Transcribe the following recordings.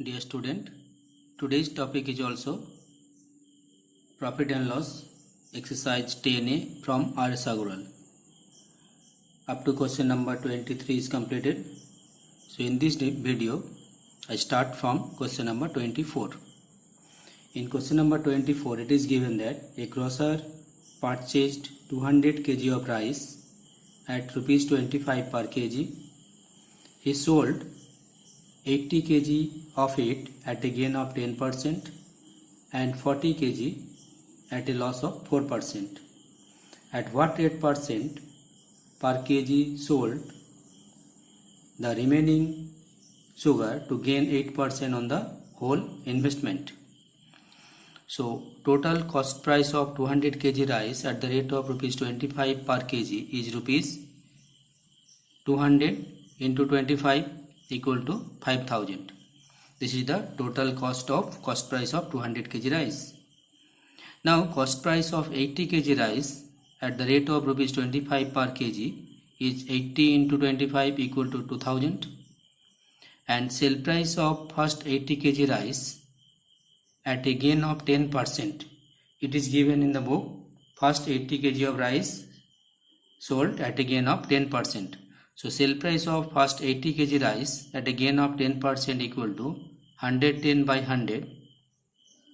Dear student, today's topic is also profit and loss exercise 10A from R.S. Agarwal. Up to question number 23 is completed. So in this video, I start from question number 24. In question number 24, it is given that a grocer purchased 200 kg of rice at rupees 25 per kg. He sold 80 kg of it at a gain of 10% and 40 kg at a loss of 4%. At what rate percent per kg sold the remaining sugar to gain 8% on the whole investment? So total cost price of 200 kg rice at the rate of rupees 25 per kg is rupees 200 into 25 equal to 5000. This is the total cost price of 200 kg rice. Now cost price of 80 kg rice at the rate of rupees 25 per kg is 80 into 25 equal to 2000, and sale price of first 80 kg rice at a gain of 10%. It is given in the book, first 80 kg of rice sold at a gain of 10%. So sale price of first 80 kg rice at a gain of 10% equal to 110 by 100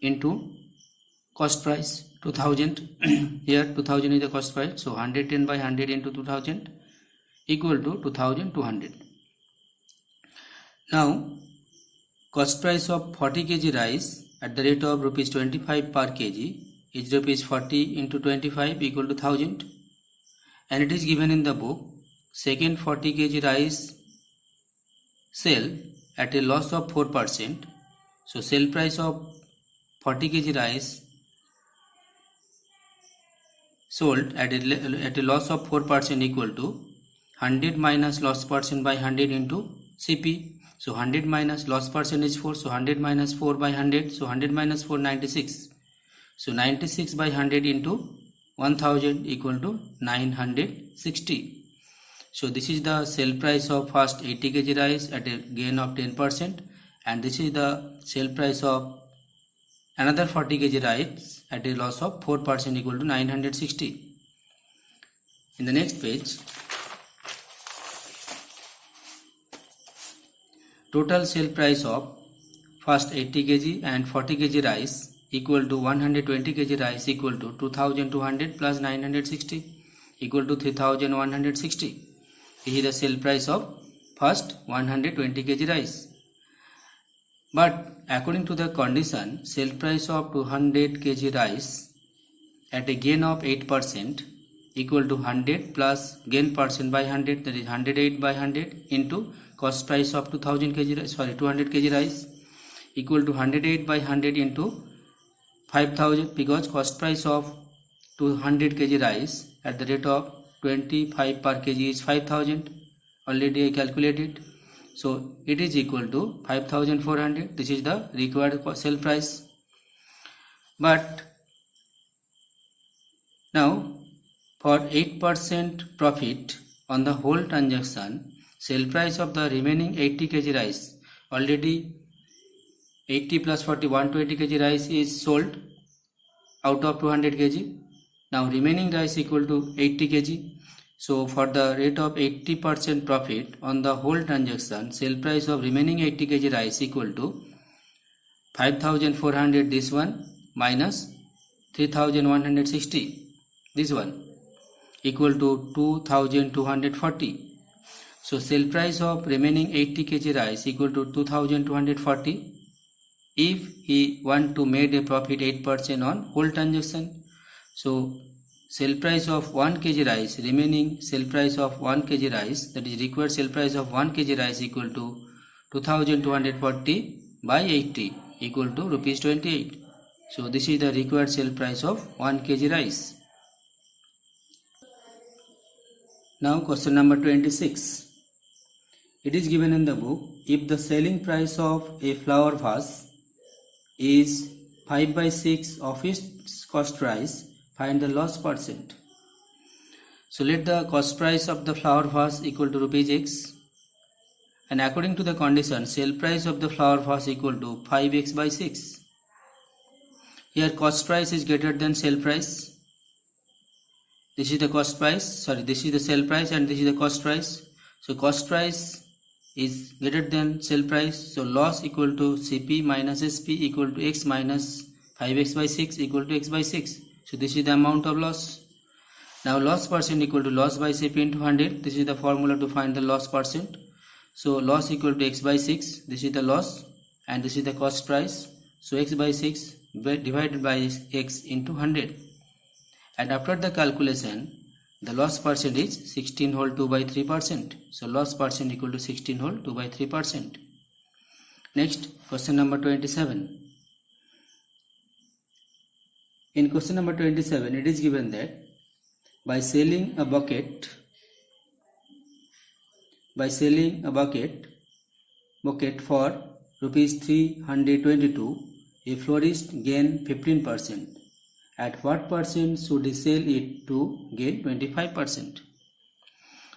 into cost price 2000. Here 2000 is the cost price, so 110 by 100 into 2000 equal to 2200. Now cost price of 40 kg rice at the rate of rupees 25 per kg is rupees 40 into 25 equal to 1000, and it is given in the book, second 40 kg rice sell at a loss of 4%. So sale price of 40 kg rice sold at a loss of 4% equal to 100 minus loss percent by 100 into CP. So 100 minus loss percent is 4. So 100 minus 4 by 100. So 100 minus 4, 96. So 96 by 100 into 1000 equal to 960. So this is the sale price of first 80 kg rice at a gain of 10%, and this is the sale price of another 40 kg rice at a loss of 4% equal to 960. In the next page, total sale price of first 80 kg and 40 kg rice equal to 120 kg rice equal to 2200 plus 960 equal to 3160. This is the sale price of first 120 kg rice. But according to the condition, sale price of 200 kg rice at a gain of 8% equal to 100 plus gain percent by 100, that is 108 by 100 into cost price of 200 kg rice equal to 108 by 100 into 5000, because cost price of 200 kg rice at the rate of 25 per kg is 5000. Already I calculated. So it is equal to 5400. This is the required sale price. But now for 8% profit on the whole transaction, sale price of the remaining 80 kg rice, already 80 plus 40, 120 kg rice is sold out of 200 kg. Now remaining rice equal to 80 kg. So for the rate of 80% profit on the whole transaction, sale price of remaining 80 kg rice equal to 5400, this one, minus 3160, this one, equal to 2240. So sale price of remaining 80 kg rice equal to 2240 if he want to make a profit 8% on whole transaction. So sale price of 1 kg rice, remaining sale price of 1 kg rice, that is required sale price of 1 kg rice equal to 2240 by 80 equal to rupees 28. So this is the required sale price of 1 kg rice. Now question number 26. It is given in the book, if the selling price of a flower vase is 5 by 6 of its cost price, find the loss percent. So let the cost price of the flower vase equal to rupees X and according to the condition, sale price of the flower vase equal to 5x by 6. Here cost price is greater than sale price. This is the cost price, this is the sale price and this is the cost price. So cost price is greater than sale price. So loss equal to CP minus SP equal to x minus 5x by 6 equal to x by 6. So this is the amount of loss. Now loss percent equal to loss by CP into 100. This is the formula to find the loss percent. So loss equal to x by 6. This is the loss and this is the cost price. So x by 6 divided by x into 100. And after the calculation, the loss percent is 16 whole 2 by 3%. So loss percent equal to 16 whole 2 by 3%. Next, question number 27. In question number 27, it is given that by selling a bucket for rupees 322, a florist gain 15%. At what percent should he sell it to gain 25%?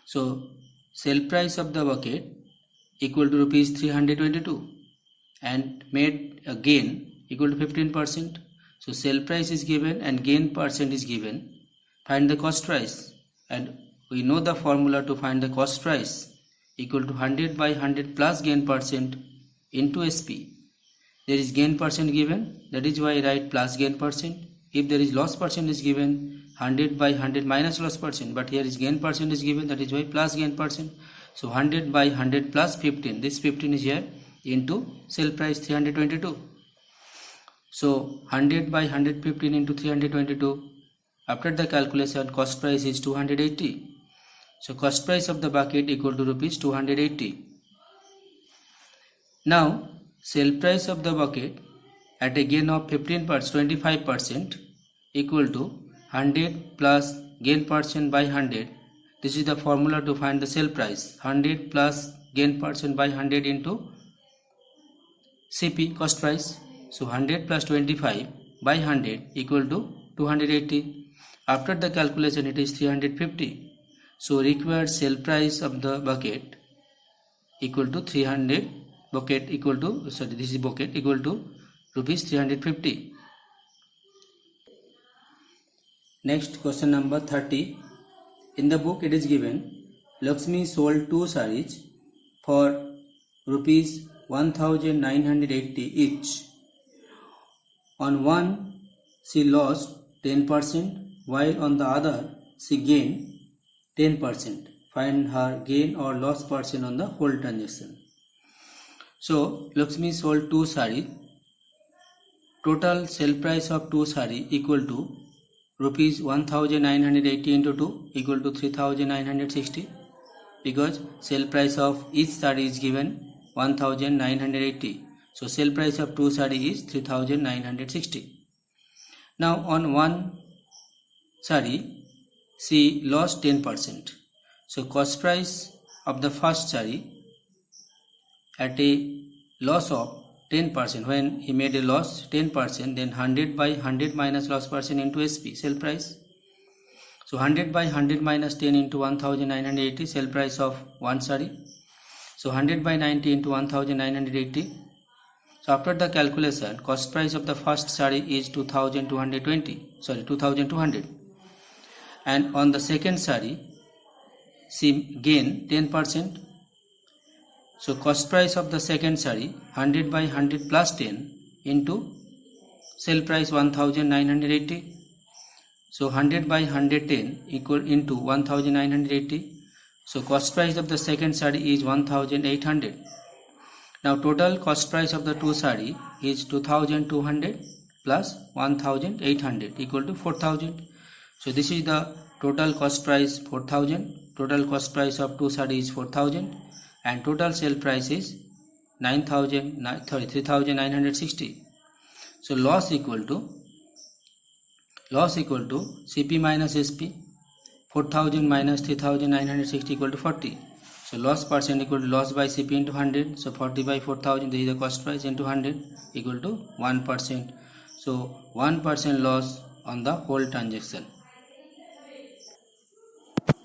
So sale price of the bucket equal to rupees 322 and made a gain equal to 15%. So sale price is given and gain percent is given. Find the cost price, and we know the formula to find the cost price equal to 100 by 100 plus gain percent into SP. There is gain percent given, that is why I write plus gain percent. If there is loss percent is given, 100 by 100 minus loss percent, but here is gain percent is given, that is why plus gain percent. So 100 by 100 plus 15, this 15 is here into sale price 322. So 100 by 115 into 322. After the calculation, cost price is 280. So cost price of the bucket equal to rupees 280. Now sale price of the bucket at a gain of 25% equal to 100 plus gain percent by 100. This is the formula to find the sale price. 100 plus gain percent by 100 into CP, cost price. So 100 plus 25 by 100 equal to 280. After the calculation, it is 350. So required sale price of the bucket equal to 300. Bucket equal to rupees 350. Next, question number 30. In the book it is given, Lakshmi sold 2 sarees for rupees 1980 each. On one she lost 10%, while on the other she gained 10%. Find her gain or loss percent on the whole transaction. So Lakshmi sold 2 sarees. Total sale price of 2 sarees equal to rupees 1980 into 2 equal to 3960, because sale price of each saree is given 1980. So sale price of 2 saree is 3960. Now on one saree she lost 10%. So cost price of the first saree at a loss of 10%, when he made a loss 10%, then 100 by 100 minus loss percent into SP, sale price. So 100 by 100 minus 10 into 1980, sale price of one saree. So 100 by 90 into 1980. So after the calculation, cost price of the first saree is 2200, and on the second saree she gain 10%. So cost price of the second saree 100 by 100 plus 10 into sale price 1980. So 100 by 110 equal into 1980. So cost price of the second saree is 1800. Now total cost price of the 2 saree is 2200 plus 1800 equal to 4000. So this is the total cost price 4000. Total cost price of 2 saree is 4000. And total sale price is 3960. So loss equal to CP minus SP. 4000 minus 3960 equal to 40. So loss percent equal to loss by CP into 100. So 40 by 4000, this is the cost price, into 100 equal to 1%. So 1% loss on the whole transaction.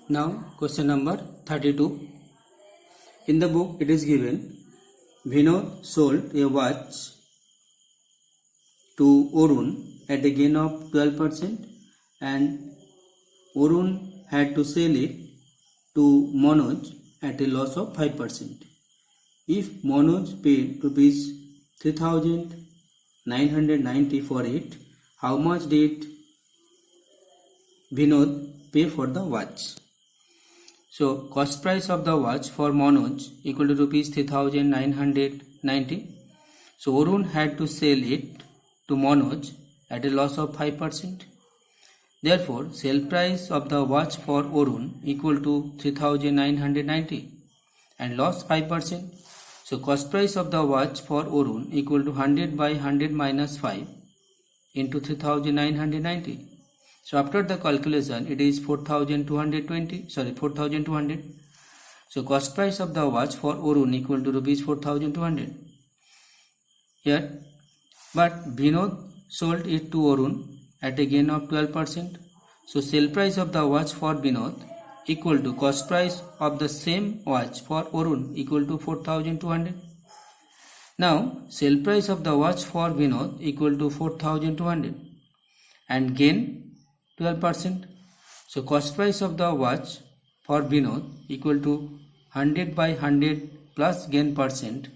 Now question number 32. In the book it is given Vinod sold a watch to Arun at a gain of 12% and Arun had to sell it to Manoj at a loss of 5%. If Manoj paid rupees 3,990 for it, how much did Vinod pay for the watch? So cost price of the watch for Manoj equal to rupees 3,990. So Arun had to sell it to Manoj at a loss of 5%. Therefore, sale price of the watch for Arun equal to 3,990 and loss 5%. So cost price of the watch for Arun equal to 100 by 100 minus 5 into 3,990. So after the calculation it is 4,200. So cost price of the watch for Arun equal to rupees 4,200 here, but Vinod sold it to Arun at a gain of 12%. So sale price of the watch for Vinod equal to cost price of the same watch for Arun equal to 4,200. Now sale price of the watch for Vinod equal to 4,200 and gain 12%. So cost price of the watch for Vinod equal to 100 by 100 plus gain percent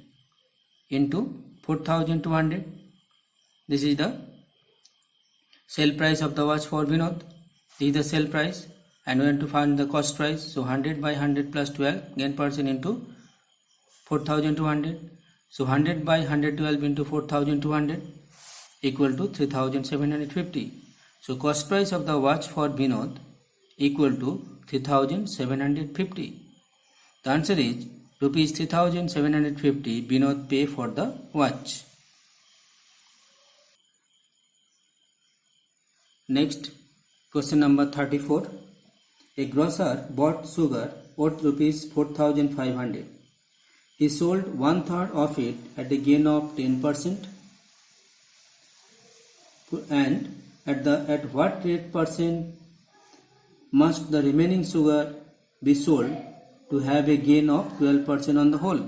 into 4,200. This is the sale price of the watch for Vinod. This is the sale price and we want to find the cost price. So 100 by 100 plus 12 gain percent into 4,200. So 100 by 112 into 4,200 equal to 3,750. So cost price of the watch for Vinod equal to 3,750. The answer is rupees 3,750 Vinod pay for the watch. Next, question number 34. A grocer bought sugar worth rupees 4,500. He sold 1/3 of it at a gain of 10%. And at what rate percent must the remaining sugar be sold to have a gain of 12% on the whole?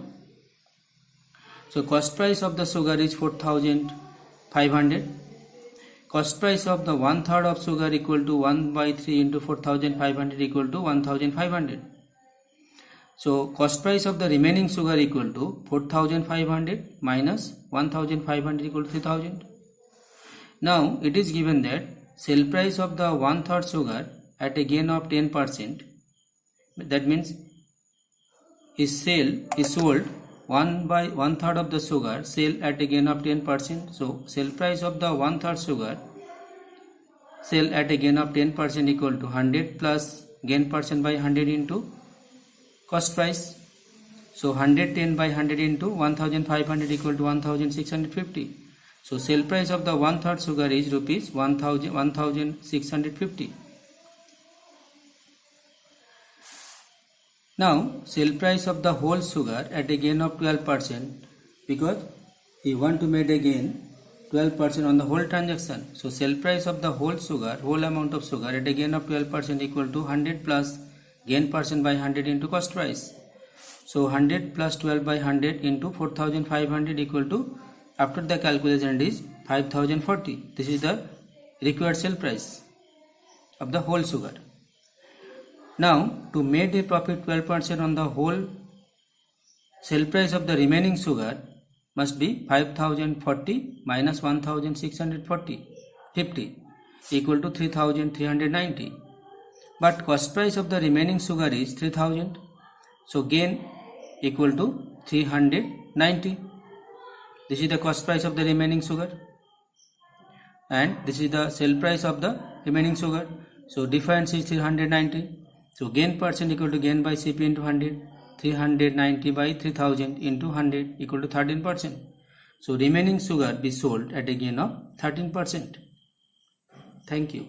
So cost price of the sugar is 4,500. Cost price of the 1/3 of sugar equal to 1/3 into 4,500 equal to 1,500. So cost price of the remaining sugar equal to 4,500 minus 1,500 equal to 3,000. Now it is given that sale price of the 1/3 sugar at a gain of 10%. That means is sold 1/3 of the sugar sale at a gain of 10%. So sale price of the 1/3 sugar sale at a gain of 10% equal to 100 plus gain percent by 100 into cost price. So 110 by 100 into 1,500 equal to 1,650. So sale price of the 1/3 sugar is rupees 1,650. Now sale price of the whole sugar at a gain of 12% because we want to make a gain 12% on the whole transaction. So sale price of the whole amount of sugar at a gain of 12% equal to 100 plus gain percent by 100 into cost price. So 100 plus 12 by 100 into 4,500 equal to, after the calculation, is 5,040. This is the required sale price of the whole sugar. Now to make a profit 12% on the whole sale price of the remaining sugar must be 5,040 minus 1,650 equal to 3,390. But cost price of the remaining sugar is 3,000. So gain equal to 390. This is the cost price of the remaining sugar and this is the sale price of the remaining sugar. So difference is 390. So gain percent equal to gain by CP into 100. 390 by 3,000 into 100 equal to 13%. So remaining sugar be sold at a gain of 13%. Thank you.